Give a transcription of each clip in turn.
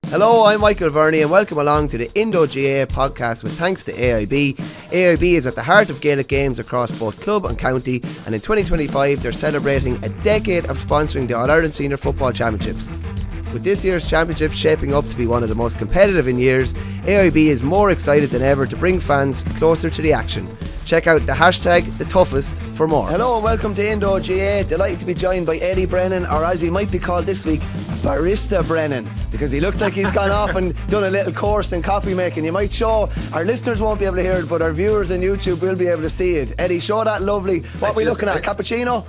Hello, I'm Michael Verney and welcome along to the Indo GAA Podcast with thanks to AIB. AIB is at the heart of Gaelic games across both club and county, and in 2025 they're celebrating a decade of sponsoring the All-Ireland Senior Football Championships. With this year's championship shaping up to be one of the most competitive in years, AIB is more excited than ever to bring fans closer to the action. Check out the hashtag #TheToughest for more. Hello and welcome to Indo GAA. Delighted to be joined by Eddie Brennan, or as he might be called this week, Barista Brennan, because he looked like he's gone off and done a little course in coffee making. You might show, our listeners won't be able to hear it, but our viewers on YouTube will be able to see it. Eddie, show that lovely, what are we looking at, cappuccino?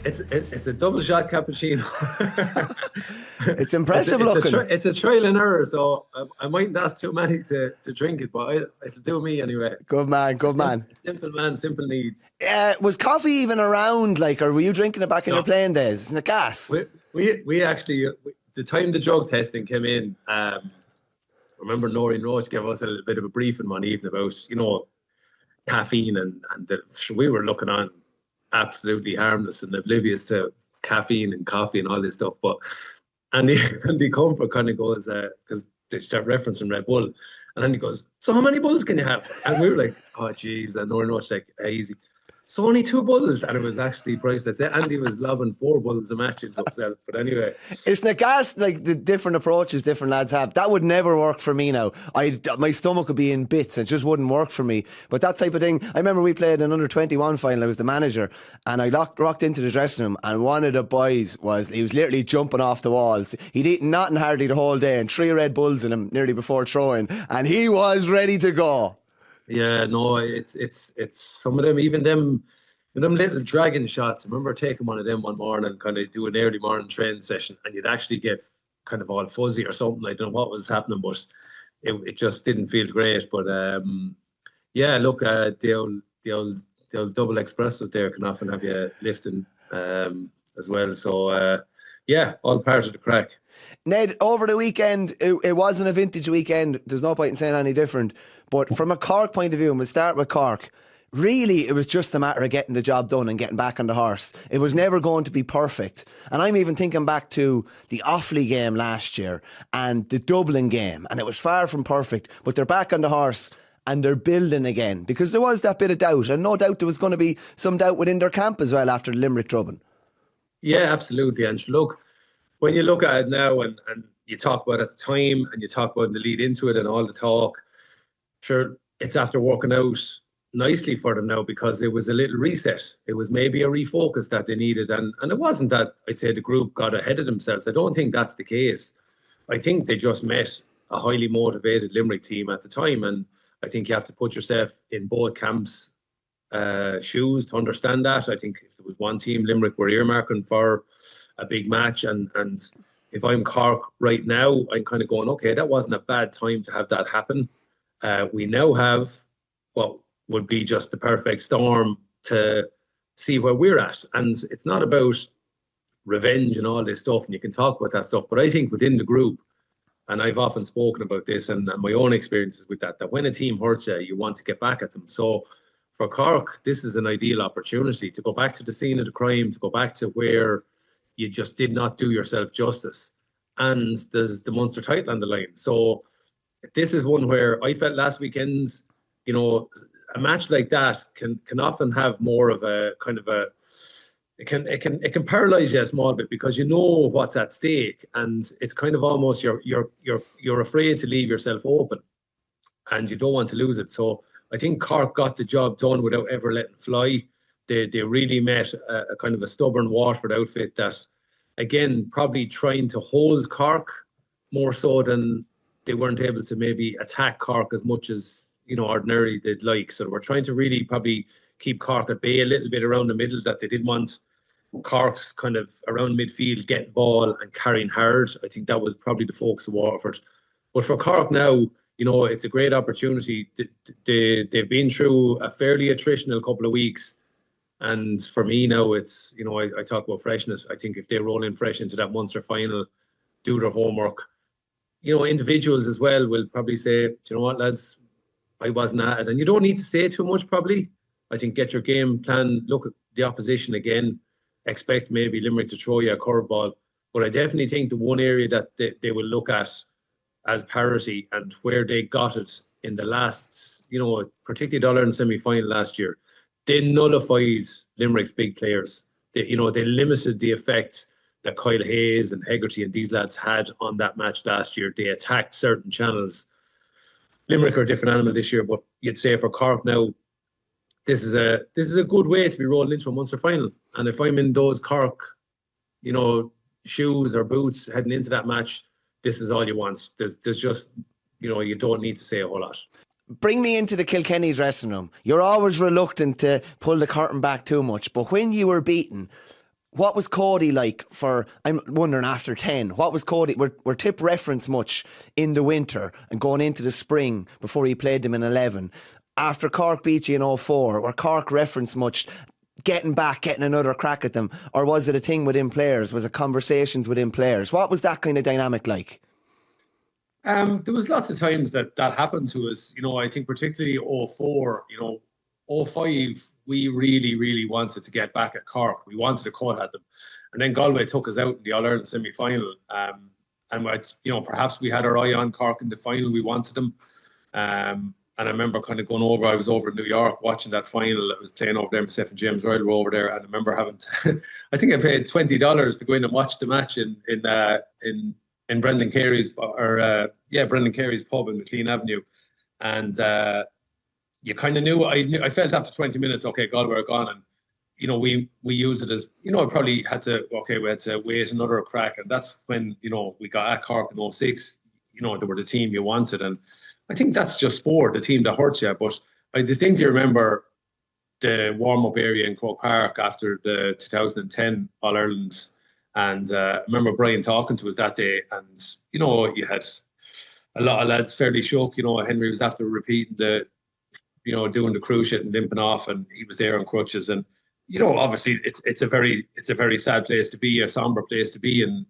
It's a double shot cappuccino. It's impressive looking. It's a trial and error, so I mightn't ask too many to drink it, but it'll do me anyway. Good man. Simple man, simple needs. Was coffee even around, or were you drinking it back in your playing days? Isn't it gas? We actually, the time the drug testing came in, I remember Noreen Roach gave us a little bit of a briefing one evening about, caffeine and we were looking on absolutely harmless and oblivious to caffeine and coffee and all this stuff, and the comfort kind of goes, because they start referencing Red Bull, and then he goes, so how many bulls can you have? And we were like, oh geez, and Noreen was like, easy. So only 2 bulls, and it was actually priced. That's it. Andy was lobbing 4 bulls a match into himself. But anyway, isn't it gas? The different approaches different lads have. That would never work for me now. My stomach would be in bits. It just wouldn't work for me. But that type of thing. I remember we played an under-21 final. I was the manager, and I rocked into the dressing room, and one of the boys was literally jumping off the walls. He'd eaten nothing hardly the whole day, and 3 Red Bulls in him nearly before throwing, and he was ready to go. Yeah, no, it's some of them, even them little dragon shots. I remember taking one of them one morning and kind of do an early morning training session, and you'd actually get kind of all fuzzy or something. I don't know what was happening, but it just didn't feel great. But yeah, look, the old double espressos there can often have you lifting as well. So yeah, all part of the crack. Ned, over the weekend, it wasn't a vintage weekend. There's no point in saying any different. But from a Cork point of view, and we'll start with Cork, really it was just a matter of getting the job done and getting back on the horse. It was never going to be perfect. And I'm even thinking back to the Offaly game last year and the Dublin game, and it was far from perfect. But they're back on the horse and they're building again, because there was that bit of doubt, and no doubt there was going to be some doubt within their camp as well after the Limerick drubbing. Yeah, absolutely. And look, when you look at it now and you talk about it at the time and you talk about the lead into it and all the talk, sure, it's after working out nicely for them now, because it was a little reset. It was maybe a refocus that they needed. And it wasn't that I'd say the group got ahead of themselves. I don't think that's the case. I think they just met a highly motivated Limerick team at the time. And I think you have to put yourself in both camps' shoes to understand that. I think if there was one team, Limerick were earmarking for a big match, and if I'm Cork right now, I'm kind of going, okay, that wasn't a bad time to have that happen. We now have what would be just the perfect storm to see where we're at, and it's not about revenge and all this stuff, and you can talk about that stuff, but I think within the group, and I've often spoken about this and my own experiences with that when a team hurts you, you want to get back at them. So for Cork, this is an ideal opportunity to go back to the scene of the crime, to go back to where you just did not do yourself justice. And there's the Munster title on the line. So this is one where I felt last weekend's, a match like that can often have more of a kind of it can paralyze you a small bit, because you know what's at stake, and it's kind of almost you're afraid to leave yourself open, and you don't want to lose it. So I think Cork got the job done without ever letting fly. They really met a kind of a stubborn Waterford outfit that, again, probably trying to hold Cork more so than they weren't able to maybe attack Cork as much as, ordinarily they'd like. So we're trying to really probably keep Cork at bay a little bit around the middle, that they didn't want Cork's kind of around midfield getting ball and carrying hard. I think that was probably the focus of Waterford. But for Cork now, it's a great opportunity. They've been through a fairly attritional couple of weeks. And for me now, it's, I talk about freshness. I think if they roll in fresh into that Munster final, do their homework, individuals as well will probably say, do you know what, lads, I wasn't at it. And you don't need to say too much, probably. I think get your game plan, look at the opposition again, expect maybe Limerick to throw you a curveball. But I definitely think the one area that they will look at as parity, and where they got it in the last, particularly the All-Ireland semi-final last year, they nullified Limerick's big players. They limited the effect that Kyle Hayes and Hegarty and these lads had on that match last year. They attacked certain channels. Limerick are a different animal this year, but you'd say for Cork now, this is a good way to be rolling into a Munster final. And if I'm in those Cork, shoes or boots heading into that match, this is all you want. There's just, you don't need to say a whole lot. Bring me into the Kilkenny dressing room. You're always reluctant to pull the curtain back too much, but when you were beaten, what was Cody like for, I'm wondering after 10, what was Cody, were Tip referenced much in the winter and going into the spring before he played them in 11? After Cork beat you in 2004, were Cork referenced much getting back, getting another crack at them? Or was it a thing within players? Was it conversations within players? What was that kind of dynamic like? There was lots of times that happened to us. I think particularly 2004, 2005, we really, really wanted to get back at Cork. We wanted to cut at them. And then Galway took us out in the All-Ireland semi-final. And perhaps we had our eye on Cork in the final. We wanted them. And I remember kind of going over. I was over in New York watching that final. I was playing over there. Myself and James Royal were over there. And I remember having to, I think I paid $20 to go in and watch the match in Brendan Carey's Brendan Carey's pub in McLean Avenue. And you kind of knew, I felt after 20 minutes, okay, Galway are gone. And, we used it as, I probably had to wait another crack. And that's when, we got at Cork in 2006, they were the team you wanted. And I think that's just sport, the team that hurts you. But I distinctly remember the warm-up area in Croke Park after the 2010 All-Ireland. And I remember Brian talking to us that day. And, you had a lot of lads fairly shook. Henry was after repeating doing the cruise shit and limping off, and he was there on crutches. And obviously it's a very sad place to be, a somber place to be, and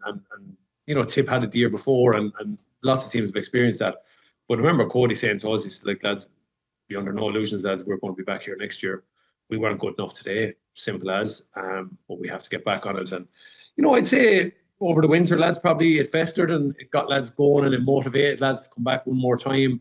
Tip had it the year before, and lots of teams have experienced that. But I remember Cody saying to us, he said, lads, be under no illusions, lads, we're going to be back here next year. We weren't good enough today, simple as, but we have to get back on it. And I'd say over the winter, lads, probably it festered and it got lads going and it motivated lads to come back one more time.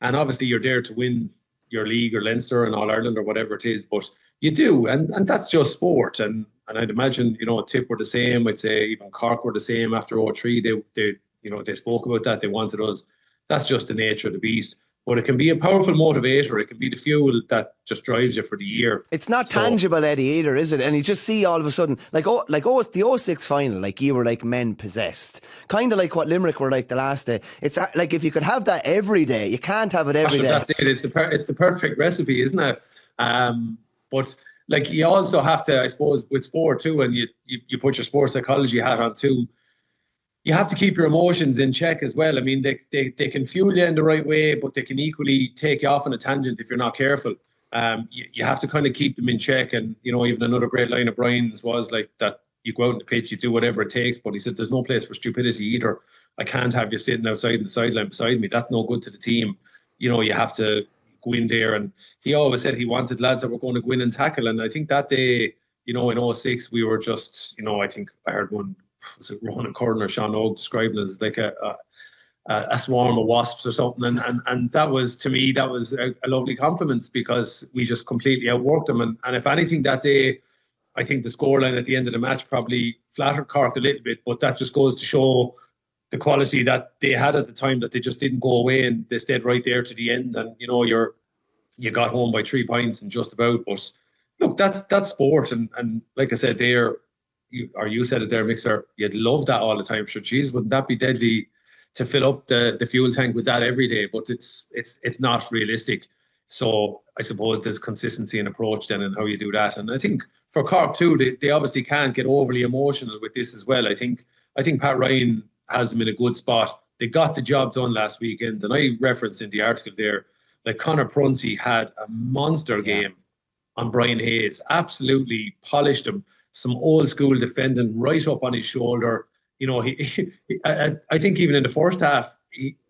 And obviously you're there to win your league or Leinster and All Ireland or whatever it is, but you do, and that's just sport. And I'd imagine Tip were the same. I'd say even Cork were the same after 2003. They spoke about that. They wanted us. That's just the nature of the beast. But it can be a powerful motivator. It can be the fuel that just drives you for the year. It's not tangible, Eddie, either, is it? And you just see all of a sudden, the 06 final, like you were like men possessed. Kind of like what Limerick were like the last day. It's like if you could have that every day, you can't have it every day. That's it. It's the perfect recipe, isn't it? But like you also have to, I suppose, with sport too, and you put your sports psychology hat on too. You have to keep your emotions in check as well. I mean, they can fuel you in the right way, but they can equally take you off on a tangent if you're not careful. You have to kind of keep them in check. And, even another great line of Brian's was like that you go out on the pitch, you do whatever it takes. But he said, there's no place for stupidity either. I can't have you sitting outside in the sideline beside me. That's no good to the team. You have to go in there. And he always said he wanted lads that were going to go in and tackle. And I think that day, in 06, we were just, I think I heard one, was it Ronan Curran or Sean Oak describing it as like a swarm of wasps or something, and that was, to me, that was a lovely compliment, because we just completely outworked them. And if anything that day, I think the scoreline at the end of the match probably flattered Cork a little bit, but that just goes to show the quality that they had at the time, that they just didn't go away and they stayed right there to the end. And you got home by 3 points and just about. But look, that's sport, and like I said there, you said it there, Mixer, you'd love that all the time. Sure, geez, wouldn't that be deadly to fill up the fuel tank with that every day? But it's not realistic. So I suppose there's consistency in approach then in how you do that. And I think for Cork too, they obviously can't get overly emotional with this as well. I think Pat Ryan has them in a good spot. They got the job done last weekend, and I referenced in the article there, like Conor Prunty had a monster game on Brian Hayes, absolutely polished him. Some old school defending right up on his shoulder. I think even in the first half,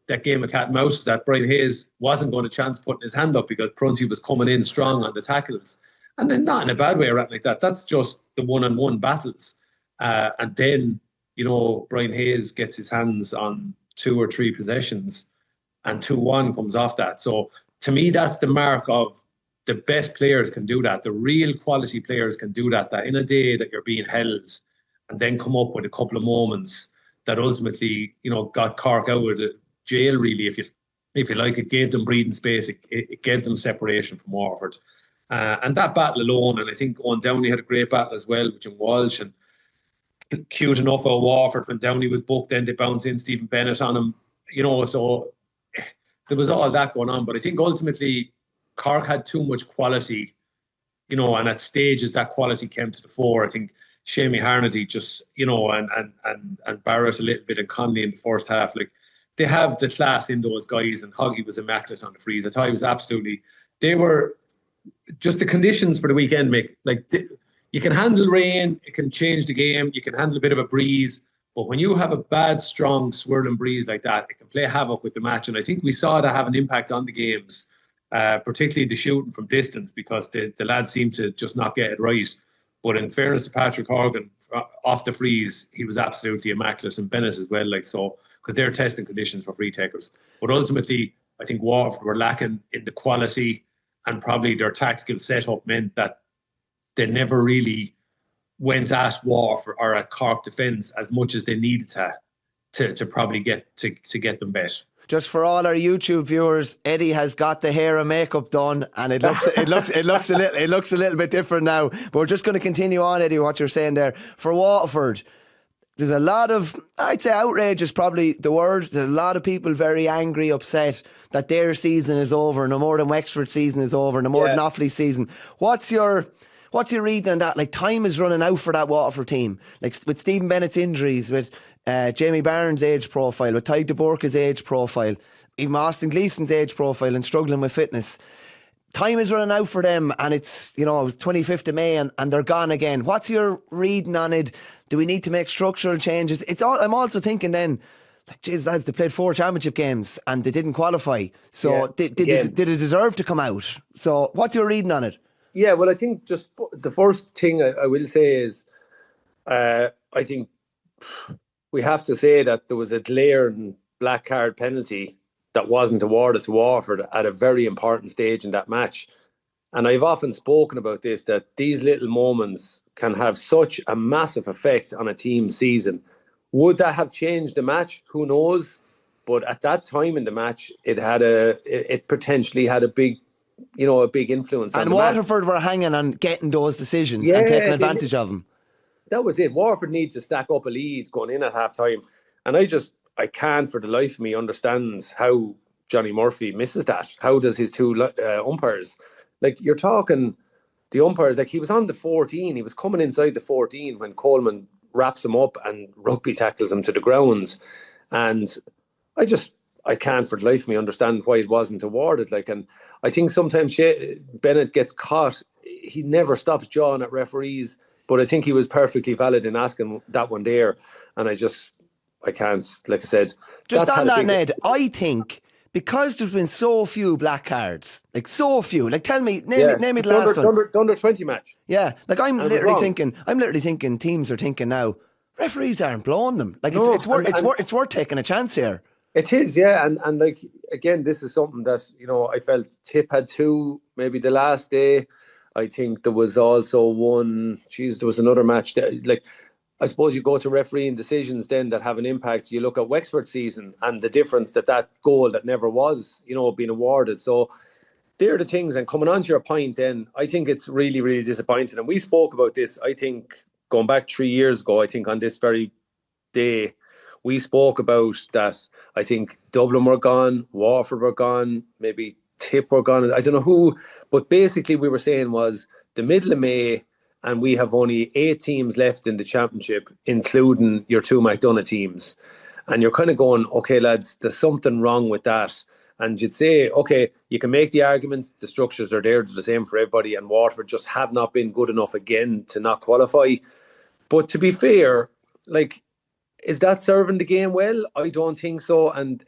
that game of cat and mouse, that Brian Hayes wasn't going to chance putting his hand up because Prunty was coming in strong on the tackles. And then not in a bad way or anything like that. That's just the one-on-one battles. And then, Brian Hayes gets his hands on 2 or 3 possessions, and 2-1 comes off that. So to me, that's the mark of the best players can do that. The real quality players can do that. That in a day that you're being held, and then come up with a couple of moments that ultimately, got Cork out of the jail. Really, if you like, it gave them breathing space. It gave them separation from Waterford, and that battle alone. And I think Owen Downey had a great battle as well with Jim Walsh, and cute enough of Waterford when Downey was booked. Then they bounced in Stephen Bennett on him. So there was all that going on. But I think ultimately Cork had too much quality, and at stages that quality came to the fore. I think Shamie Harnedy just, and Barrett a little bit, and Conley in the first half. Like, they have the class in those guys, and Hoggy was immaculate on the freeze. I thought he was absolutely. They were just the conditions for the weekend. You can handle rain, it can change the game. You can handle a bit of a breeze. But when you have a bad, strong, swirling breeze like that, it can play havoc with the match. And I think we saw that have an impact on the games, particularly the shooting from distance, because the lads seem to just not get it right. But in fairness to Patrick Horgan, off the freeze, he was absolutely immaculate, and Bennett as well. Because they're testing conditions for free takers. But ultimately, I think Waterford were lacking in the quality, and probably their tactical setup meant that they never really went at Waterford or at Cork defence as much as they needed to probably get them bet. Just for all our YouTube viewers, Eddie has got the hair and makeup done, and it looks a little bit different now. But we're just going to continue on, Eddie, what you're saying there. For Waterford, there's a lot of, I'd say outrage is probably the word. There's a lot of people very angry, upset that their season is over, no more than Wexford's season is over, no more than Offaly's season. What's your reading on that? Like, time is running out for that Waterford team. Like, with Stephen Bennett's injuries, with Jamie Barnes' age profile, with Tadhg de Bourke's age profile, even Austin Gleeson's age profile, and struggling with fitness. Time is running out for them, and it's, it was 25th of May and they're gone again. What's your reading on it? Do we need to make structural changes? I'm also thinking then, like, geez, lads, they played 4 championship games and they didn't qualify. So did it deserve to come out? So what's your reading on it? Yeah, well, I think just the first thing I will say is I think we have to say that there was a glaring black card penalty that wasn't awarded to Waterford at a very important stage in that match. And I've often spoken about this, that these little moments can have such a massive effect on a team's season. Would that have changed the match? Who knows? But at that time in the match, it potentially had a big influence on the match. And Waterford were hanging on getting those decisions and taking advantage of them. That was it. Waterford needs to stack up a lead going in at half time. And I can't for the life of me understand how Johnny Murphy misses that. How does his 2 umpires, like, you're talking the umpires, like, he was on the 14, he was coming inside the 14 when Coleman wraps him up and rugby tackles him to the ground. And I can't for the life of me understand why it wasn't awarded. Like, and I think sometimes Bennett gets caught. He never stops jawing at referees, but I think he was perfectly valid in asking that one there. And I can't, like I said. Just on that, Ned, I think because there's been so few black cards, like so few, like tell me, name me the last one. The under 20 match. Yeah, like I'm literally thinking teams are thinking now, referees aren't blowing them. Like, no, it's worth taking a chance here. It is, yeah, and like, again, this is something that, I felt Tip had 2, maybe the last day. I think there was also one, there was another match that, like, I suppose you go to refereeing decisions then that have an impact. You look at Wexford's season and the difference that goal that never was, being awarded. So they're the things. And coming on to your point then, I think it's really, really disappointing. And we spoke about this, I think, going back 3 years ago, I think on this very day, we spoke about that. I think Dublin were gone, Waterford were gone, maybe Tip were gone. I don't know who, but basically we were saying was the middle of May, and we have only 8 teams left in the championship, including your 2 McDonagh teams. And you're kind of going, okay, lads, there's something wrong with that. And you'd say, okay, you can make the arguments, the structures are there, they're the same for everybody, and Waterford just have not been good enough again to not qualify. But to be fair, like, is that serving the game well? I don't think so. And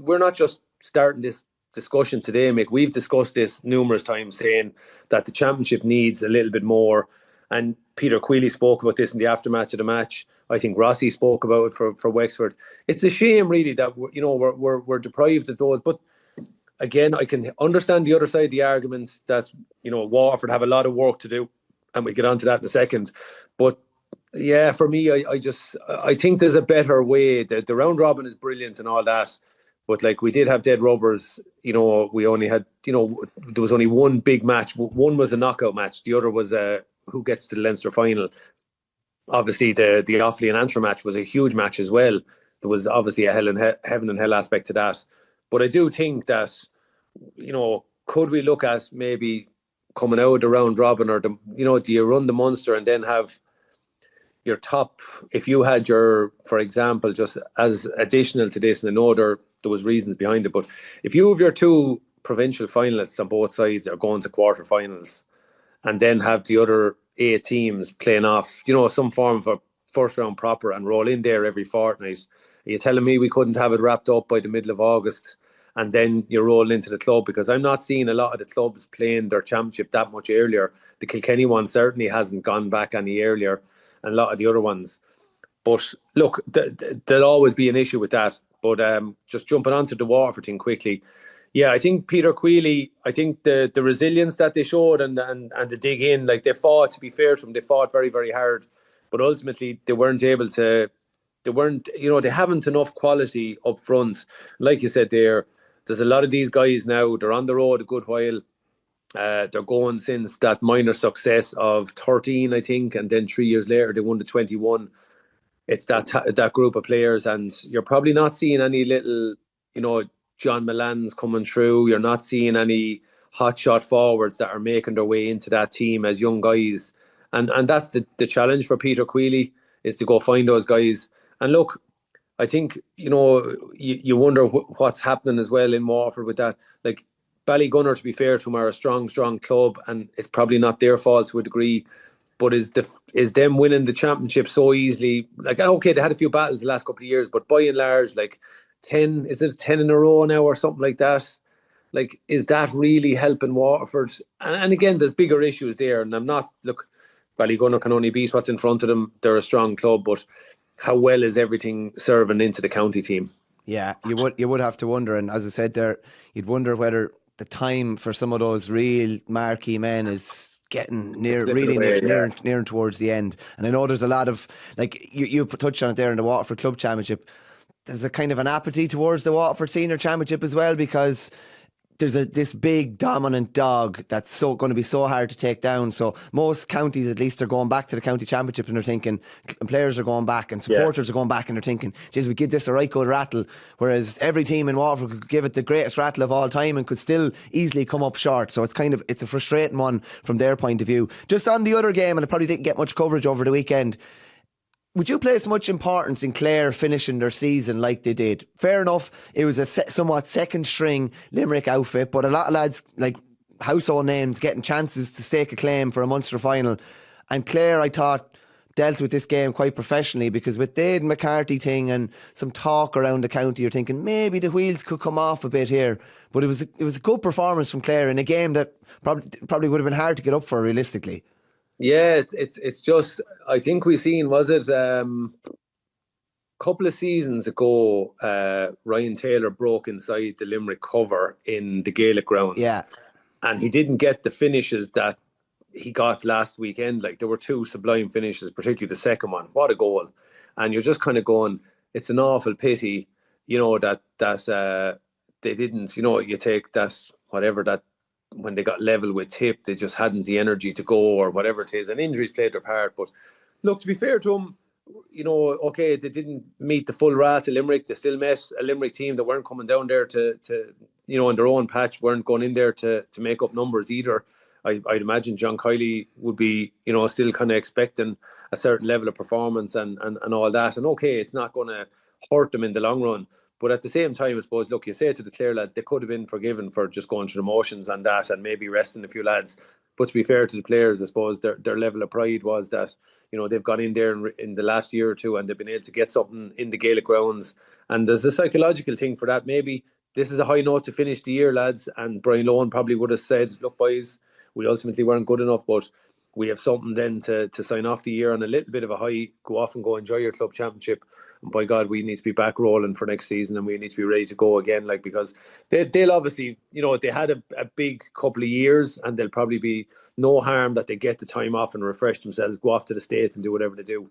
we're not just starting this discussion today, Mick. We've discussed this numerous times, saying that the championship needs a little bit more. And Peter Queally spoke about this in the aftermath of the match. I think Rossi spoke about it for Wexford. It's a shame, really, that we're deprived of those. But again, I can understand the other side of the arguments that Waterford have a lot of work to do, and we get onto that in a second. But yeah, for me, I think there's a better way. The round robin is brilliant and all that, but like, we did have dead rubbers. We only had, there was only one big match. One was a knockout match. The other was who gets to the Leinster final. Obviously, the Offaly and Antrim match was a huge match as well. There was obviously a heaven and hell aspect to that. But I do think that, could we look at maybe coming out of the round robin, or do you run the Munster and then have your top, if you had your, for example, just as additional to this, and I know there was reasons behind it, but if you have your two provincial finalists on both sides are going to quarterfinals, and then have the other 8 teams playing off, some form of a first round proper and roll in there every fortnight, are you telling me we couldn't have it wrapped up by the middle of August, and then you roll into the club? Because I'm not seeing a lot of the clubs playing their championship that much earlier. The Kilkenny one certainly hasn't gone back any earlier, and a lot of the other ones. But look, there'll always be an issue with that. But just jumping onto the Waterford thing quickly, yeah, I think Peter Queally, I think the resilience that they showed and the dig in, like, they fought, to be fair to them, they fought very, very hard. But ultimately, they weren't able to, they haven't enough quality up front. Like you said there's a lot of these guys now, they're on the road a good while. They're going since that minor success of 13, I think, and then 3 years later they won the 21. It's that group of players, and you're probably not seeing any little, John Millans coming through. You're not seeing any hotshot forwards that are making their way into that team as young guys, and that's the challenge for Peter Queally, is to go find those guys. And look, I think you wonder what's happening as well in Waterford with that. Like, Ballygunner, to be fair to them, are a strong club, and it's probably not their fault to a degree. But is them winning the championship so easily? Like, okay, they had a few battles the last couple of years, but by and large, like 10 in a row now or something like that? Like, is that really helping Waterford? And again, there's bigger issues there. And Ballygunner can only beat what's in front of them. They're a strong club, but how well is everything serving into the county team? Yeah, you would have to wonder. And as I said there, you'd wonder whether the time for some of those real marquee men is getting near towards the end. And I know there's a lot of, like you touched on it there in the Waterford Club Championship, there's a kind of an apathy towards the Waterford Senior Championship as well, because there's this big dominant dog that's going to be so hard to take down. So most counties, at least, are going back to the county championship, and they're thinking, and players are going back and supporters are going back, and they're thinking, geez, we give this a right good rattle. Whereas every team in Waterford could give it the greatest rattle of all time and could still easily come up short. So it's a frustrating one from their point of view. Just on the other game, and it probably didn't get much coverage over the weekend, would you place much importance in Clare finishing their season like they did? Fair enough, it was a somewhat second string Limerick outfit, but a lot of lads, like household names, getting chances to stake a claim for a Munster final. And Clare, I thought, dealt with this game quite professionally, because with the Aidan McCarthy thing and some talk around the county, you're thinking maybe the wheels could come off a bit here. But it was a good performance from Clare in a game that probably would have been hard to get up for realistically. Yeah, it's just, I think we seen, was it couple of seasons ago, Ryan Taylor broke inside the Limerick cover in the Gaelic grounds. Yeah. And he didn't get the finishes that he got last weekend. Like, there were two sublime finishes, particularly the second one. What a goal. And you're just kind of going, it's an awful pity, that they didn't, you take that, whatever, that when they got level with Tip, they just hadn't the energy to go, or whatever it is. And injuries played their part. But look, to be fair to them, okay, they didn't meet the full wrath of Limerick. They still met a Limerick team that weren't coming down there to in their own patch, weren't going in there to make up numbers either. I'd imagine John Kiley would be, still kind of expecting a certain level of performance and all that. And okay, it's not going to hurt them in the long run. But at the same time, I suppose, look, you say to the Clare lads, they could have been forgiven for just going through the motions and that, and maybe resting a few lads. But to be fair to the players, I suppose their level of pride was that, they've gone in there in the last year or two and they've been able to get something in the Gaelic grounds. And there's a psychological thing for that. Maybe this is a high note to finish the year, lads. And Brian Lohan probably would have said, look, boys, we ultimately weren't good enough, but we have something then to sign off the year on a little bit of a high, go off and go enjoy your club championship. And by God, we need to be back rolling for next season, and we need to be ready to go again. Like, because they'll obviously, they had a big couple of years, and there'll probably be no harm that they get the time off and refresh themselves, go off to the States and do whatever they do.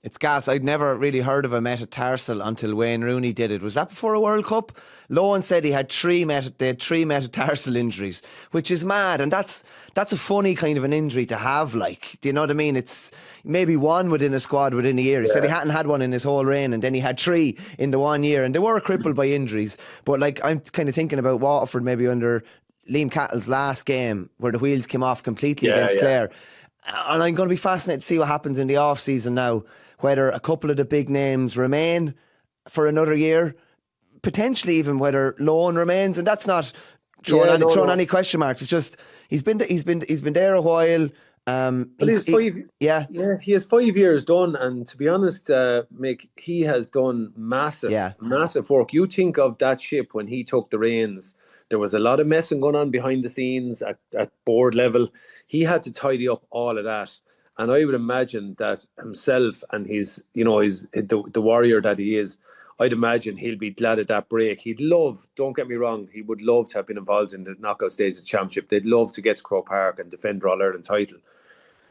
It's gas. I'd never really heard of a metatarsal until Wayne Rooney did it. Was that before a World Cup? Lohan said he had three metatarsal injuries, which is mad. And that's a funny kind of an injury to have. Like, do you know what I mean? It's maybe one within a squad within a year. He said he hadn't had one in his whole reign, and then he had three in the 1 year, and they were crippled by injuries. But like, I'm kind of thinking about Waterford maybe under Liam Cattle's last game, where the wheels came off completely against Clare. And I'm going to be fascinated to see what happens in the off season now, whether a couple of the big names remain for another year, potentially even whether Lohan remains, and that's not throwing any question marks. It's just he's been there a while. But he has 5 years done, and to be honest, Mick, he has done massive work. You think of that ship when he took the reins. There was a lot of messing going on behind the scenes at board level. He had to tidy up all of that. And I would imagine that himself and the warrior that he is, I'd imagine he'll be glad at that break. He'd love, don't get me wrong, he would love to have been involved in the knockout stage of the championship. They'd love to get to Croke Park and defend the All-Ireland title.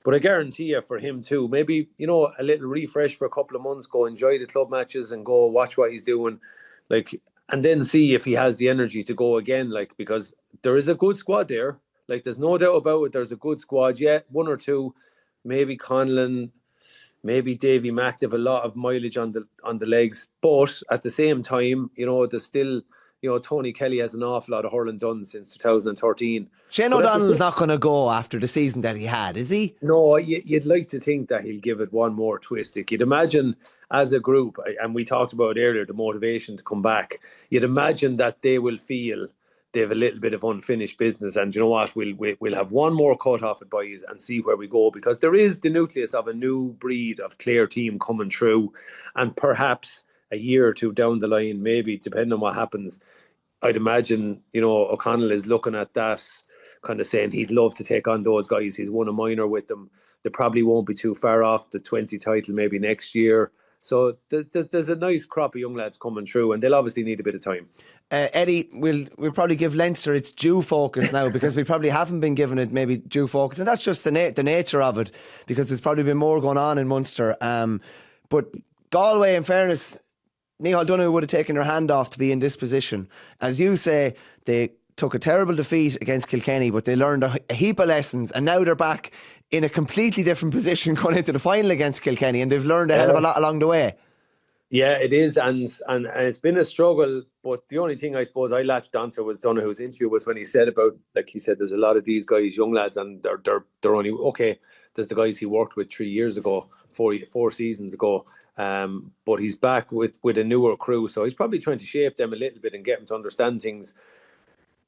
But I guarantee you, for him too, maybe, a little refresh for a couple of months, go enjoy the club matches and go watch what he's doing. Like, and then see if he has the energy to go again, like, because there is a good squad there. Like, there's no doubt about it. There's a good squad. Yeah, one or two, maybe Conlon, maybe Davy Mack, they have a lot of mileage on the legs. But at the same time, there's still, Tony Kelly has an awful lot of hurling done since 2013. Shane O'Donnell's not going to go after the season that he had, is he? No, you'd like to think that he'll give it one more twist. You'd imagine as a group, and we talked about earlier, the motivation to come back, you'd imagine that they will feel they have a little bit of unfinished business, and you know what, we'll have one more cut off it, boys, and see where we go, because there is the nucleus of a new breed of Clare team coming through, and perhaps a year or two down the line, maybe, depending on what happens, I'd imagine, O'Connell is looking at that, kind of saying he'd love to take on those guys. He's won a minor with them. They probably won't be too far off the 20 title maybe next year. So there's a nice crop of young lads coming through, and they'll obviously need a bit of time. Eddie, we'll probably give Leinster its due focus now, because we probably haven't been given it maybe due focus, and that's just the nature of it, because there's probably been more going on in Munster. But Galway, in fairness, Micheál Donoghue would have taken their hand off to be in this position. As you say, they took a terrible defeat against Kilkenny, but they learned a heap of lessons, and now they're back in a completely different position going into the final against Kilkenny, and they've learned a hell of a lot along the way. Yeah, it is, and it's been a struggle, but the only thing I suppose I latched onto was Donoghue's interview, was when he said about, like he said, there's a lot of these guys, young lads, and they're only, okay, there's the guys he worked with 3 years ago, four seasons ago, but he's back with a newer crew, so he's probably trying to shape them a little bit and get them to understand things.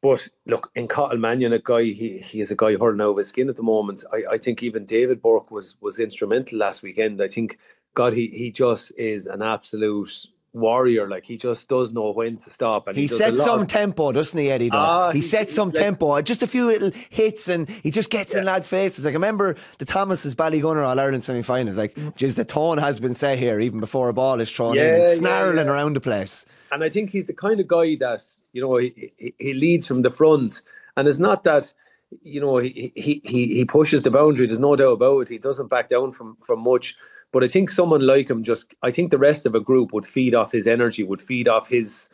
But look, in Cottle Mannion, a guy, he is a guy hurling out of his skin at the moment. I think even David Burke was instrumental last weekend. I think, God, he just is an absolute warrior. Like, he just does know when to stop. And he sets some tempo, doesn't he, Eddie? He sets some tempo. Just a few little hits, and he just gets in lads' faces. Like, I remember the Thomas's Ballygunner All-Ireland semi-finals. Like, geez, the tone has been set here even before a ball is thrown in, and snarling around the place. And I think he's the kind of guy that, he leads from the front. And it's not that, he pushes the boundary. There's no doubt about it. He doesn't back down from much. But I think someone like him I think the rest of a group would feed off his energy, would feed off his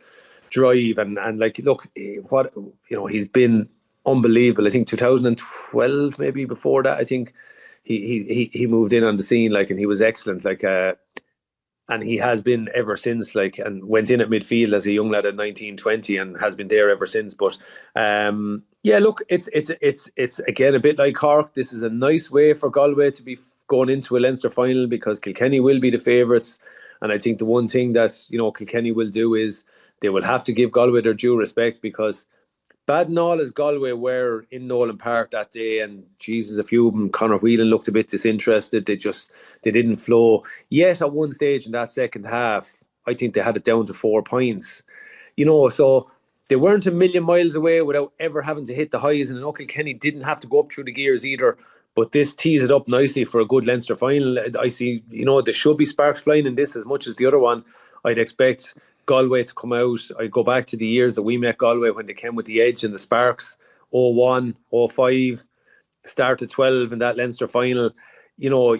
drive. And like, look, he's been unbelievable. I think 2012, maybe before that, I think he moved in on the scene, like, and he was excellent. Like, and he has been ever since, like, and went in at midfield as a young lad at 19, 20 and has been there ever since. But look, it's again a bit like Cork. This is a nice way for Galway to be going into a Leinster final, because Kilkenny will be the favourites. And I think the one thing that, Kilkenny will do is they will have to give Galway their due respect, because bad and all as Galway were in Nolan Park that day, and Jesus, a few of them, Conor Whelan looked a bit disinterested. They didn't flow. Yet at one stage in that second half, I think they had it down to 4 points. So they weren't a million miles away without ever having to hit the highs, and Kilkenny didn't have to go up through the gears either. But this tees it up nicely for a good Leinster final. I see, there should be sparks flying in this as much as the other one. I'd expect Galway to come out. I'd go back to the years that we met Galway when they came with the edge and the sparks. 01, 05, start to 12 in that Leinster final. You know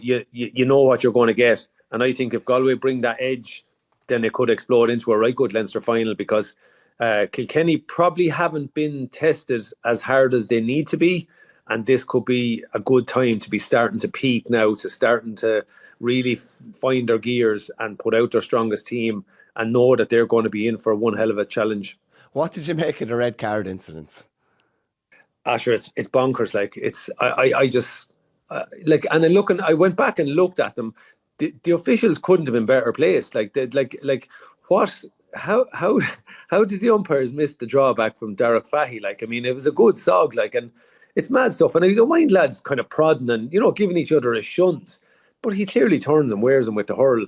what you're going to get. And I think if Galway bring that edge, then it could explode into a right good Leinster final, because Kilkenny probably haven't been tested as hard as they need to be. And this could be a good time to be starting to peak now, to starting to really find their gears and put out their strongest team and know that they're going to be in for one hell of a challenge. What did you make of the red card incidents? Sure, it's bonkers. Like, it's I just I went back and looked at them. The officials couldn't have been better placed. How did the umpires miss the drawback from Derek Fahy? It was a good sog. And it's mad stuff. And I don't mind lads kind of prodding and giving each other a shunt, but he clearly turns and wears them with the hurl.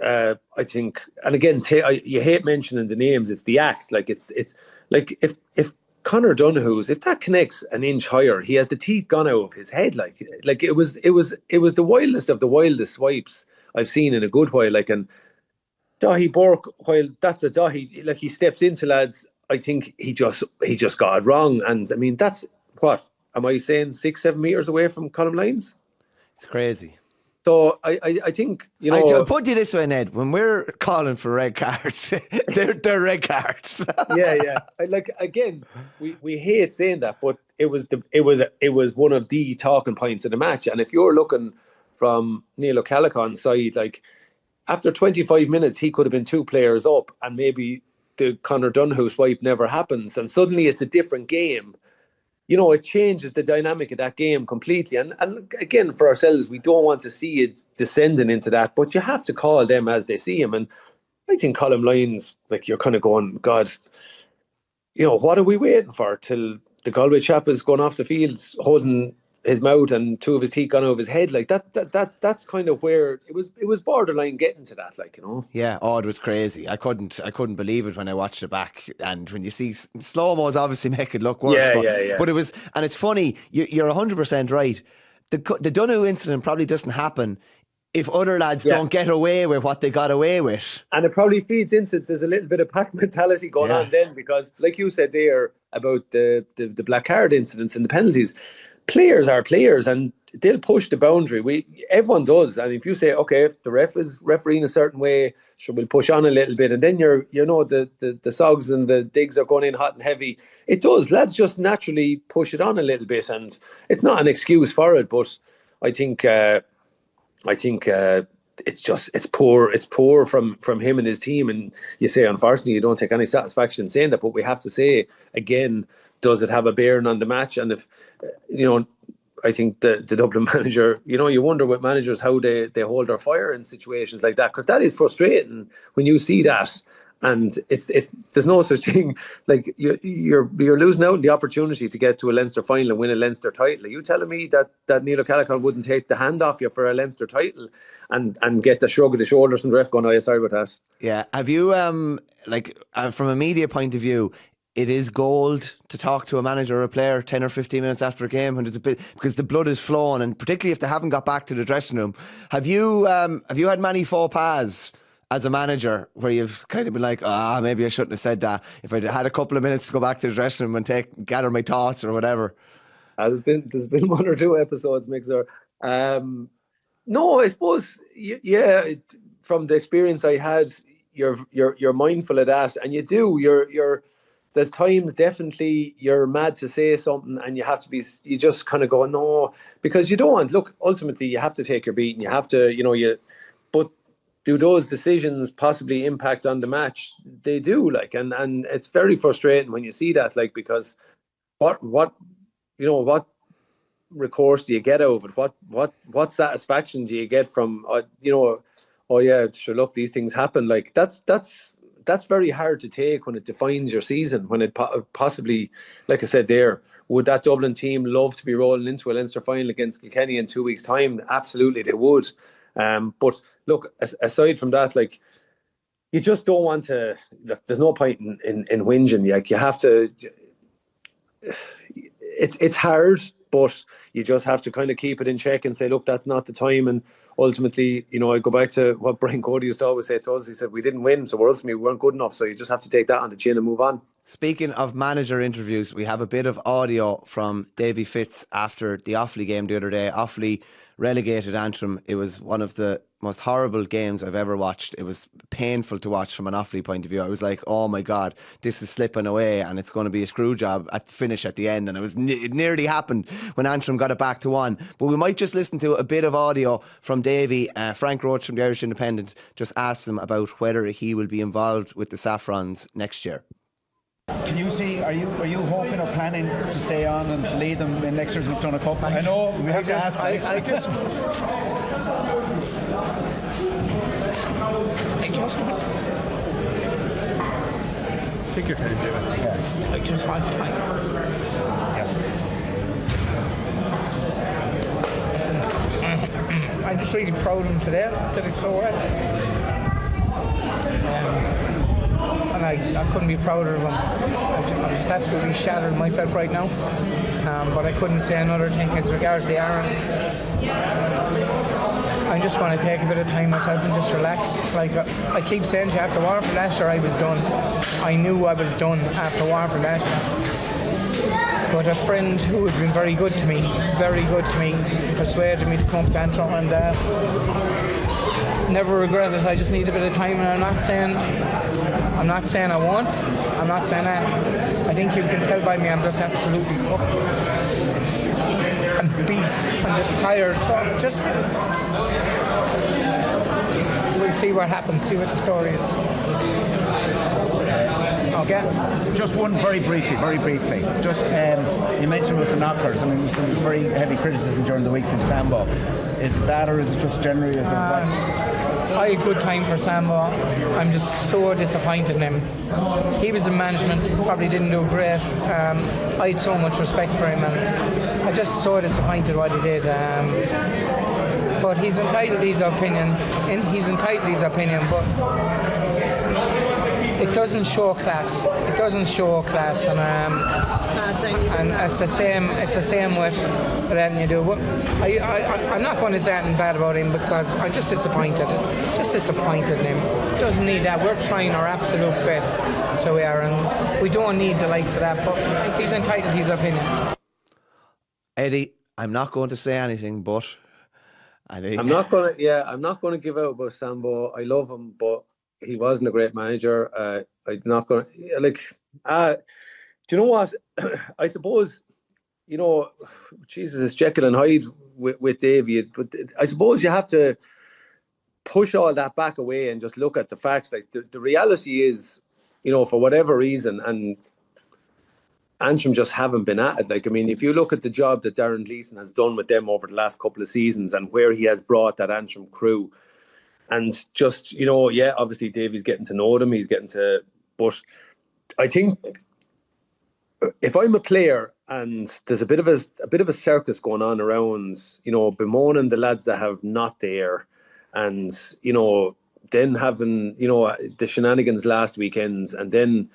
I think, and again, you hate mentioning the names. It's the acts. It's like if Conor Donoghue's, if that connects an inch higher, he has the teeth gone out of his head. It was the wildest of the wildest swipes I've seen in a good while. And Dahi Burke, while that's a Dahi, he steps into lads, I think he just got it wrong. And I mean, that's what am I saying? 6-7 meters away from column lines. It's crazy. So I think, I'll put it this way, Ned. When we're calling for red cards, they're red cards. yeah. Again, we hate saying that, but it was one of the talking points of the match. And if you're looking from Neil O'Callaghan's side, after 25 minutes, he could have been 2 players up, and maybe the Conor Donoghue swipe never happens, and suddenly it's a different game. It changes the dynamic of that game completely. And again, for ourselves, we don't want to see it descending into that, but you have to call them as they see them. And I think column lines, you're kind of going, God, what are we waiting for till the Galway chap is going off the field holding his mouth and 2 of his teeth gone over his head? That's kind of where it was borderline getting to that, Yeah, it was crazy. I couldn't believe it when I watched it back. And when you see slow-mos obviously make it look worse. Yeah. But it was, and it's funny, you're 100% right. The Donoghue incident probably doesn't happen if other lads don't get away with what they got away with. And it probably feeds into, there's a little bit of pack mentality going on then, because like you said there about the black card incidents and the penalties, players are players and they'll push the boundary. Everyone does. And if you say, okay, if the ref is refereeing a certain way, sure, we'll push on a little bit, and then the sogs and the digs are going in hot and heavy. It does. Lads just naturally push it on a little bit, and it's not an excuse for it. But I think it's poor from him and his team. And you say, unfortunately, you don't take any satisfaction in saying that, but we have to say again, does it have a bearing on the match? And if I think the Dublin manager, you wonder with managers how they hold their fire in situations like that, because that is frustrating when you see that. And it's there's no such thing, you're losing out on the opportunity to get to a Leinster final and win a Leinster title. Are you telling me that Neil O'Callaghan wouldn't take the hand off you for a Leinster title and get the shrug of the shoulders from the ref going, oh yeah, sorry about that? Yeah. Have you from a media point of view, it is gold to talk to a manager or a player 10 or 15 minutes after a game when there's a bit, because the blood is flowing, and particularly if they haven't got back to the dressing room. Have you had many faux pas as a manager where you've kind of been like, maybe I shouldn't have said that, if I'd had a couple of minutes to go back to the dressing room and gather my thoughts or whatever? There's been 1 or 2 episodes, Mixer. No, I suppose, from the experience I had, you're mindful of that, and you do. There's times definitely you're mad to say something, and you just kind of go, no, because you don't want. Look, ultimately, you have to take your beat, and you have to, but do those decisions possibly impact on the match? They do, and it's very frustrating when you see that, because what recourse do you get out of it? What satisfaction do you get from, oh yeah, sure, look, these things happen. That's very hard to take when it defines your season, when it possibly, like I said there, would that Dublin team love to be rolling into a Leinster final against Kilkenny in 2 weeks' time? Absolutely, they would. But look, aside from that, you just don't want to. Look, there's no point in whinging. Like, you have to. It's hard, but you just have to kind of keep it in check and say, look, that's not the time. And ultimately, I go back to what Brian Cody used to always say to us. He said, we didn't win, so ultimately we weren't good enough. So you just have to take that on the chin and move on. Speaking of manager interviews, we have a bit of audio from Davy Fitz after the Offaly game the other day. Offaly relegated Antrim. It was one of the most horrible games I've ever watched. It was painful to watch from an Offaly point of view. I was like, oh my God, this is slipping away and it's going to be a screw job at the finish at the end. And it nearly happened when Antrim got it back to 1. But we might just listen to a bit of audio from Davy. Frank Roach from the Irish Independent just asked him about whether he will be involved with the Saffrons next year. Can you see, are you hoping or planning to stay on and to lead them in next year's McDonagh Cup? I know, we have to ask. I just take your time, David. Yeah. I just want time. Listen, I'm just really proud of him today. Did it so well. And I couldn't be prouder of him. I'm just absolutely shattered myself right now. But I couldn't say another thing as regards the Aaron. I'm just going to take a bit of time myself and just relax. Like I keep saying to you, after Waterford last year I was done. I knew I was done after Waterford last year. But a friend who has been very good to me, persuaded me to come up to Antrim, and never regret it. I just need a bit of time, and I'm not saying I won't. I'm not saying that. I think you can tell by me I'm just absolutely fucked. I'm beat. I'm just tired. So just we'll see what happens. See what the story is. Okay. Just one very briefly. Just you mentioned with the knockers. I mean, there's some very heavy criticism during the week from Sambo. Is it that, or is it just generally? I had a good time for Sambo. I'm just so disappointed in him. He was in management, probably didn't do great. I had so much respect for him, and I just so disappointed what he did. But he's entitled to his opinion. But it doesn't show class. And it's the same with anything you do. But I'm not going to say anything bad about him because I'm just disappointed in him. Doesn't need that. We're trying our absolute best, so we are, and we don't need the likes of that. But he's entitled to his opinion. Eddie, I'm not going to say anything, but I'm not going to give out about Sambo. I love him, but he wasn't a great manager. I'm not going to do you know what? I suppose, Jesus, it's Jekyll and Hyde with Davy. But I suppose you have to push all that back away and just look at the facts. Like the reality is, for whatever reason, and Antrim just haven't been at it. Like, I mean, if you look at the job that Darren Gleeson has done with them over the last couple of seasons and where he has brought that Antrim crew, and just, obviously Davy's getting to know them. But I think if I'm a player and there's a bit of a circus going on around, bemoaning the lads that have not there, and then having the shenanigans last weekend, and then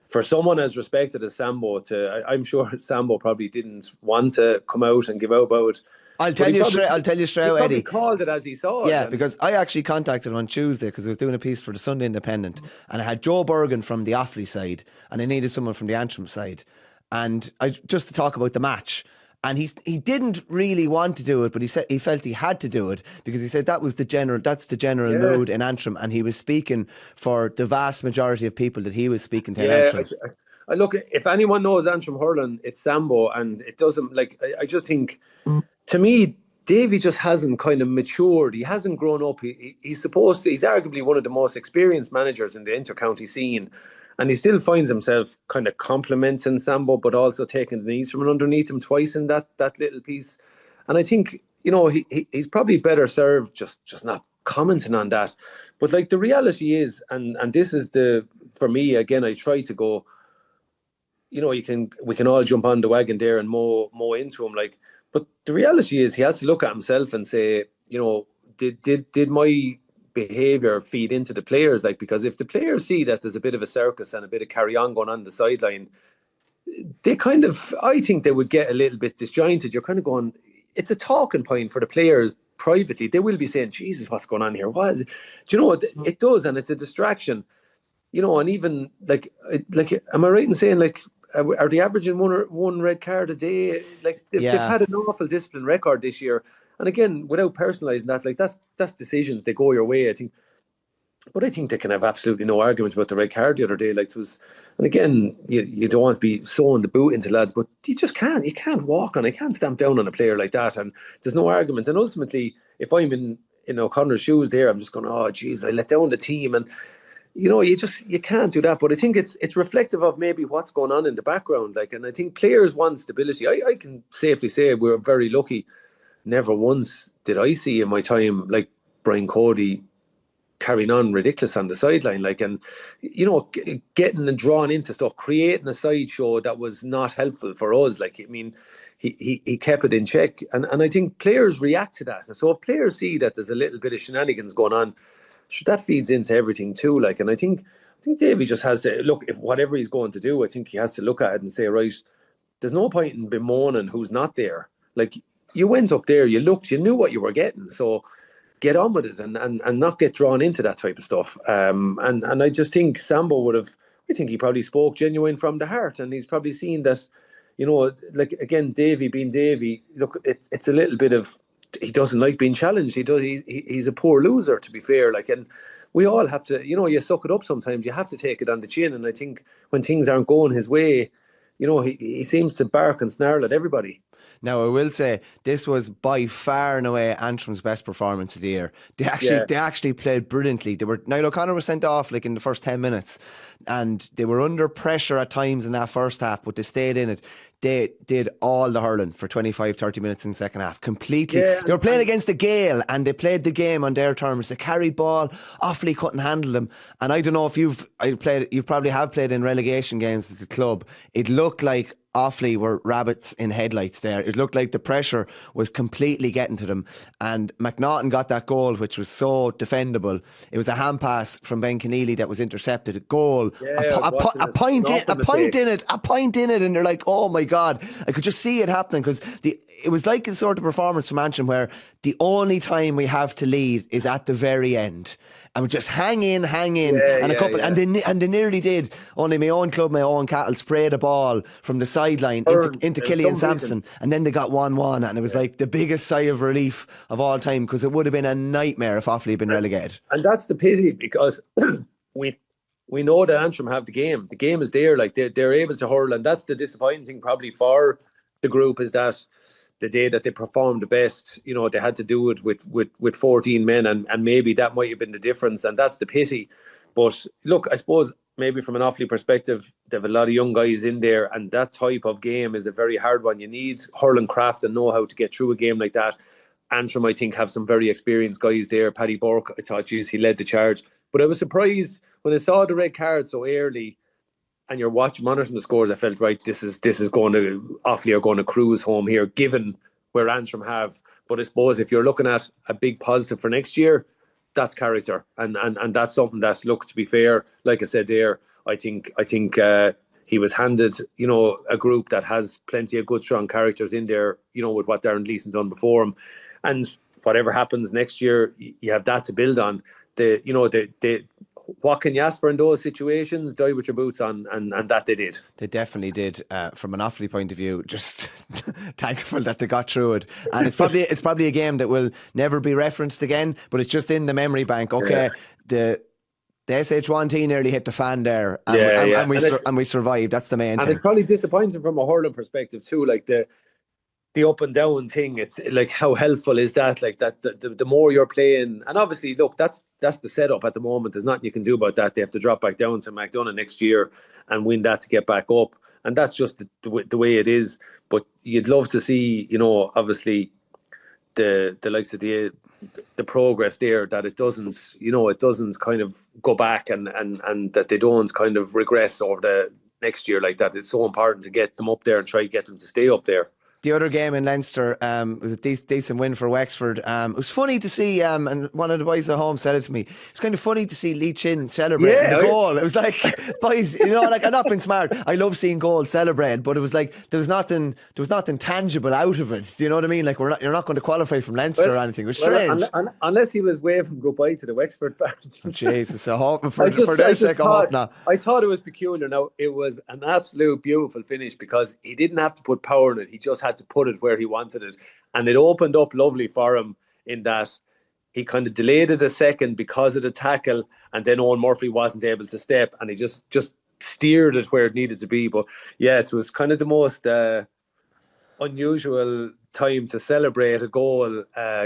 for someone as respected as Sambo I'm sure Sambo probably didn't want to come out and give out about it. I'll tell you straight, Eddie. He called it as he saw it. Yeah, because I actually contacted him on Tuesday because I was doing a piece for the Sunday Independent, and I had Joe Bergen from the Offaly side, and I needed someone from the Antrim side, and just to talk about the match. And he didn't really want to do it, but he said he felt he had to do it because he said that's the general mood in Antrim, and he was speaking for the vast majority of people that he was speaking to in Antrim. I look, if anyone knows Antrim hurling, it's Sambo, and it doesn't I just think, to me, Davy just hasn't kind of matured. He hasn't grown up. He's arguably one of the most experienced managers in the inter-county scene. And he still finds himself kind of complimenting Sambo, but also taking the knees from underneath him twice in that little piece. And I think, he's probably better served just not commenting on that. But the reality is, and this is for me, again, I try to go, we can all jump on the wagon there and mow into him. But the reality is he has to look at himself and say, did my behaviour feed into the players? Like, because if the players see that there's a bit of a circus and a bit of carry on going on the sideline, they kind of, I think they would get a little bit disjointed. You're kind of going, it's a talking point for the players privately. They will be saying, Jesus, what's going on here? What is it? Do you know what? It does, and it's a distraction. You know, and even like, am I right in saying, like, are they averaging one red card a day? Like, they've had an awful discipline record this year. And again, without personalising that, like, that's decisions, they go your way, I think. But I think they can have absolutely no argument about the red card the other day. Like, it was, and again, you don't want to be sowing the boot into lads, but you just can't. You can't walk on. I can't stamp down on a player like that, and there's no argument. And ultimately, if I'm in O'Connor's shoes there, I'm just going, oh, geez, I let down the team, and you know, you can't do that. But I think it's reflective of maybe what's going on in the background. Like, and I think players want stability. I can safely say we're very lucky. Never once did I see in my time, like, Brian Cody carrying on ridiculous on the sideline, like, and you know, getting and drawn into stuff, creating a sideshow that was not helpful for us. Like, I mean, he kept it in check, and I think players react to that. So if players see that there's a little bit of shenanigans going on, that feeds into everything too. Like, and I think Davy just has to look, if whatever he's going to do, I think he has to look at it and say, right, there's no point in bemoaning who's not there. Like, you went up there, you looked, you knew what you were getting, so get on with it and not get drawn into that type of stuff. And I just think Sambo I think he probably spoke genuine from the heart, and he's probably seen that, you know, like, again, Davy being Davy, look, it's a little bit of, he doesn't like being challenged. He's a poor loser, to be fair. Like, and we all have to, you know, you suck it up sometimes. You have to take it on the chin. And I think when things aren't going his way, you know, he seems to bark and snarl at everybody. Now, I will say, this was by far and away Antrim's best performance of the year. They actually played brilliantly. Niall O'Connor was sent off, like, in the first 10 minutes, and they were under pressure at times in that first half, but they stayed in it. They did all the hurling for 25-30 minutes in the second half, completely. They were playing against the Gael, and they played the game on their terms. They carried ball, Offaly couldn't handle them. And I don't know if you probably have played in relegation games at the club. It looked like Offaly were rabbits in headlights there. It looked like the pressure was completely getting to them. And McDonagh got that goal, which was so defendable. It was a hand pass from Ben Keneally that was intercepted. A goal, a point in it, and they're like, oh my God. I could just see it happening, because it was like a sort of performance from Antrim where the only time we have to lead is at the very end. And we just hang in, and they nearly did. Only my own club, my own cattle, sprayed a ball from the sideline into Killian Sampson, and then they got 1-1, and it was like the biggest sigh of relief of all time, because it would have been a nightmare if Offaly had been relegated. And that's the pity, because we know that Antrim have the game. The game is there, like, they're able to hurl, and that's the disappointing thing probably for the group, is that the day that they performed the best, you know, they had to do it with 14 men, and maybe that might have been the difference, and that's the pity. But look, I suppose maybe from an Offaly perspective, they have a lot of young guys in there, and that type of game is a very hard one. You need hurling craft and know how to get through a game like that. Antrim, I think, have some very experienced guys there. Paddy Burke, I thought, geez, he led the charge. But I was surprised when I saw the red card so early, and you're monitoring the scores. I felt, right, this is going to, Offaly are going to cruise home here, given where Antrim have. But I suppose if you're looking at a big positive for next year, that's character, and that's something that's, look, to be fair, like I said there, I think he was handed, you know, a group that has plenty of good, strong characters in there, you know, with what Darren Gleeson's done before him, and whatever happens next year, you have that to build on. What can you ask for in those situations? Die with your boots on, and that they did. They definitely did. From an Offaly point of view, just thankful that they got through it. And it's probably a game that will never be referenced again, but it's just in the memory bank. Okay, the SH1 team nearly hit the fan there, and we survived. That's the main thing. And it's probably disappointing from a hurling perspective too, like the up and down thing. It's like, how helpful is that? Like, that the more you're playing, and obviously, look, that's the setup at the moment. There's nothing you can do about that. They have to drop back down to McDonagh next year and win that to get back up, and that's just the way it is. But you'd love to see, you know, obviously the likes of the progress there, that it doesn't kind of go back, and that they don't kind of regress over the next year like that. It's so important to get them up there and try to get them to stay up there. The other game in Leinster was a decent win for Wexford. It was funny to see, and one of the boys at home said it to me, it's kind of funny to see Lee Chin celebrating the goal. It was like, boys, you know, like, I'm not being smart. I love seeing goals celebrated, but it was like there was nothing tangible out of it. Do you know what I mean? Like, you're not going to qualify from Leinster or anything. It was strange. Unless he was waving goodbye to the Wexford fans. Jesus, I hope for their sake, I hope not. I thought it was peculiar. Now, it was an absolute beautiful finish because he didn't have to put power in it. He just had to put it where he wanted it, and it opened up lovely for him in that he kind of delayed it a second because of the tackle, and then Owen Murphy wasn't able to step, and he just steered it where it needed to be. But yeah, it was kind of the most unusual time to celebrate a goal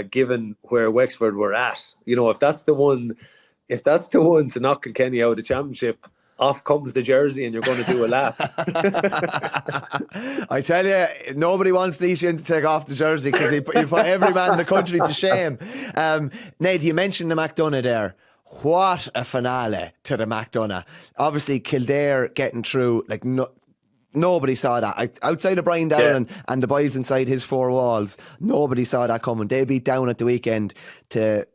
given where Wexford were at. You know, if that's the one to knock Kilkenny out of the championship, off comes the jersey and you're going to do a lap. I tell you, nobody wants Lee Chin to take off the jersey because he put every man in the country to shame. Ned, you mentioned the McDonagh there. What a finale to the McDonagh. Obviously, Kildare getting through, like, nobody saw that. Outside of Brian Dowling and the boys inside his four walls, nobody saw that coming. They beat Down at the weekend to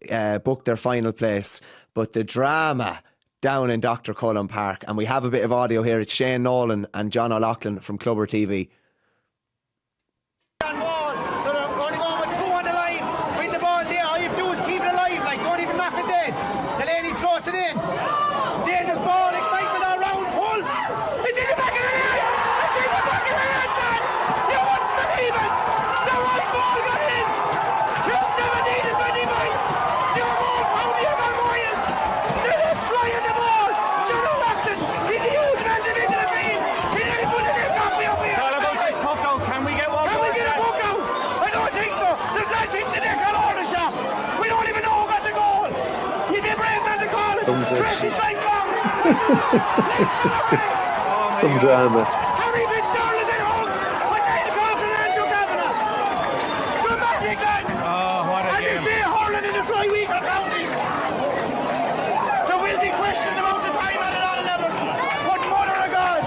book their final place. But the drama down in Dr. Cullen Park, and we have a bit of audio here. It's Shane Nolan and John O'Loughlin from Clubber TV. So they're only going with 2 on the line. Win the ball there. All you have to do is keep it alive. Like, don't even knock it dead. Delaney floats it in. Dangerous ball, excitement all round. Pull. It's in the back of the net. It's in the back of the net, lads. You wouldn't believe it. The right ball got in. 2:17 and 20 minutes. You're more County of Armoyle. They're just flying the ball. John O'Loughlin. He's a huge man into the field. He didn't put the net off me up here. It's all about this puck out. Can we get one? Can we get a puck out? I don't think so. There's lads hitting the deck all over the shop. We don't even know who got the goal. He'd be a brave man to call it. Tracy strikes long. Some drama. Davy Fitzgerald is in hugs with Dale Coughlin and Andrew Kavanagh. Dramatic, lads. Oh, what a And they game. say hurling in the fly week of counties. There will be questions about the time at it on 11. But mother of God,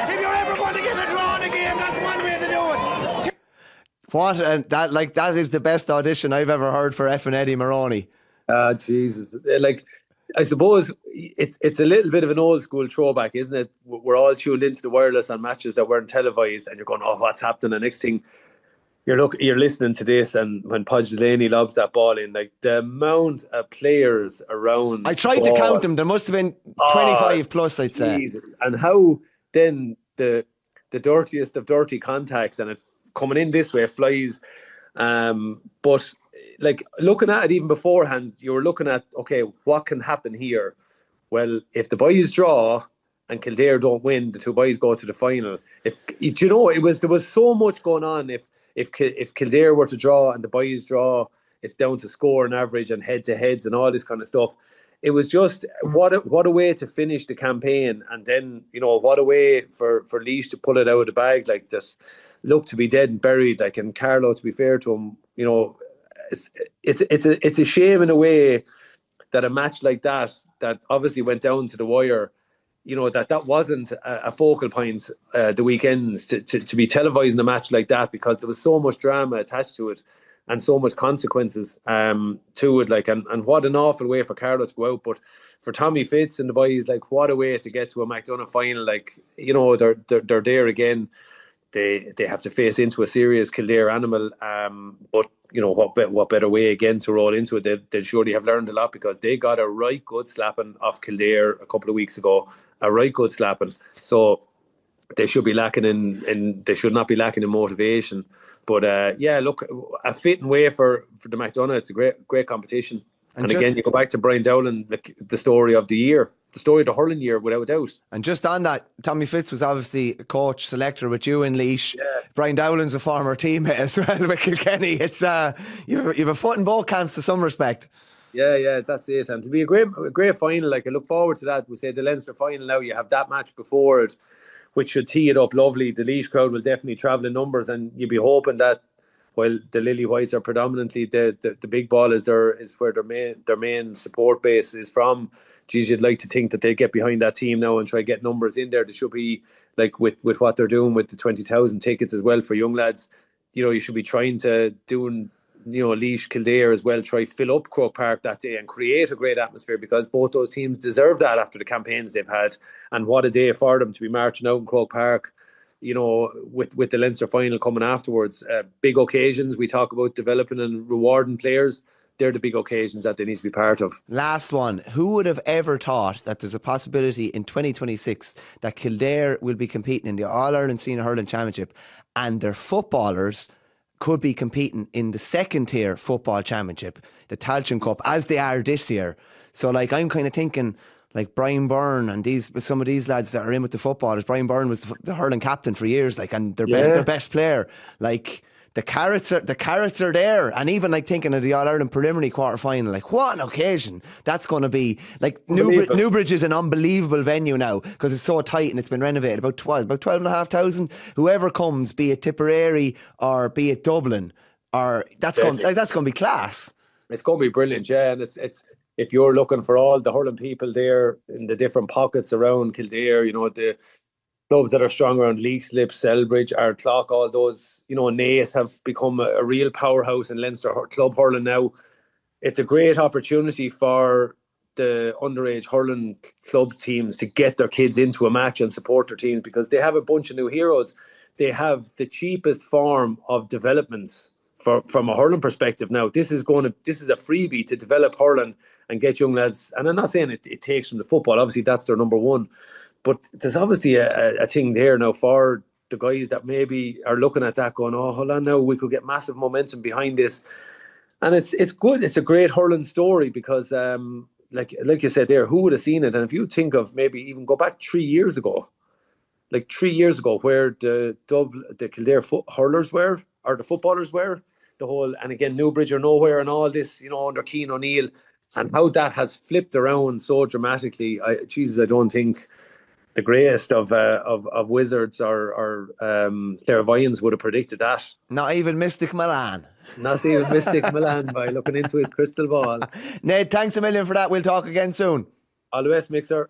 if you're ever going to get a draw in a game, that's one way to do it. What, and that is the best audition I've ever heard for F and Eddie Maroney. Jesus. Like, I suppose it's a little bit of an old school throwback, isn't it? We're all tuned into the wireless on matches that weren't televised, and you're going, oh, what's happening? The next thing, you're listening to this, and when Podge Delaney lobs that ball in, like, the amount of players around. I tried to count them. There must have been 25 plus, I'd say. Jesus. And how then the dirtiest of dirty contacts, and it coming in this way flies. But like, looking at it even beforehand, you were looking at, okay, what can happen here? Well, if the boys draw and Kildare don't win, the two boys go to the final. There was so much going on. If Kildare were to draw and the boys draw, it's down to score and average and head to heads and all this kind of stuff. It was just what a way to finish the campaign, and then, you know, what a way for Laois to pull it out of the bag, like, just look to be dead and buried. Like, and Carlo, to be fair to him, you know, it's a shame in a way that a match like that obviously went down to the wire, you know, that wasn't a focal point the weekends to be televising a match like that, because there was so much drama attached to it and so much consequences to it. Like, and what an awful way for Carlo to go out. But for Tommy Fitz and the boys, like, what a way to get to a McDonagh final. Like, you know, they're there again. They have to face into a serious Kildare animal. But, you know, what better way again to roll into it? They surely have learned a lot, because they got a right good slapping off Kildare a couple of weeks ago. A right good slapping. So they should be lacking in they should not be lacking in motivation. But yeah, look, a fitting way for the McDonagh. It's a great competition. And again, you go back to Brian Dowling, the story of the year, the story of the hurling year, without a doubt. And just on that, Tommy Fitz was obviously a coach, selector with you in Laois. Yeah. Brian Dowling's a former teammate as well with Kilkenny. It's you have a foot in both camps to some respect. Yeah, that's it. And to be a great final, like, I look forward to that. We say the Leinster final now, you have that match before it, which should tee it up lovely. The Laois crowd will definitely travel in numbers, and you'd be hoping that while the Lily Whites are predominantly the big ball is where their main support base is from. Geez, you'd like to think that they get behind that team now and try to get numbers in there. They should be, like, with what they're doing with the 20,000 tickets as well for young lads. you should be trying to do, Laois, Kildare as well, try fill up Croke Park that day and create a great atmosphere, because both those teams deserve that after the campaigns they've had. And what a day for them to be marching out in Croke Park, with the Leinster final coming afterwards. Big occasions, we talk about developing and rewarding players. They're the big occasions that they need to be part of. Last one. Who would have ever thought that there's a possibility in 2026 that Kildare will be competing in the All-Ireland Senior Hurling Championship and their footballers could be competing in the second tier football championship, the Tailteann Cup, as they are this year. So I'm kind of thinking Brian Byrne and some of these lads that are in with the footballers. Brian Byrne was the hurling captain for years, and their best player. The carrots are there, and even thinking of the All-Ireland preliminary quarter-final, what an occasion that's going to be. Newbridge is an unbelievable venue now because it's so tight and it's been renovated. About 12,500. Whoever comes, be it Tipperary or be it Dublin, or that's going to be class. It's going to be brilliant, yeah. And it's if you're looking for all the hurling people there in the different pockets around Kildare, the clubs that are strong around Leixlip, Selbridge, Ardclough, all those, Naas have become a real powerhouse in Leinster club hurling now. It's a great opportunity for the underage hurling club teams to get their kids into a match and support their teams, because they have a bunch of new heroes. They have the cheapest form of developments from a hurling perspective now. This is a freebie to develop hurling and get young lads. And I'm not saying it takes from the football. Obviously, that's their number one. But there's obviously a thing there now for the guys that maybe are looking at that going, oh, hold on now, we could get massive momentum behind this. And it's good. It's a great hurling story because, like you said there, who would have seen it? And if you think of maybe even go back 3 years ago, where the Kildare hurlers were, or the footballers were, and again, Newbridge are nowhere and all this, under Cian O'Neill, and how that has flipped around so dramatically. I don't think the greatest of wizards or clairvoyants would have predicted that. Not even Mystic Milan. Not even Mystic Milan by looking into his crystal ball. Ned, thanks a million for that. We'll talk again soon. All the best, Mixer.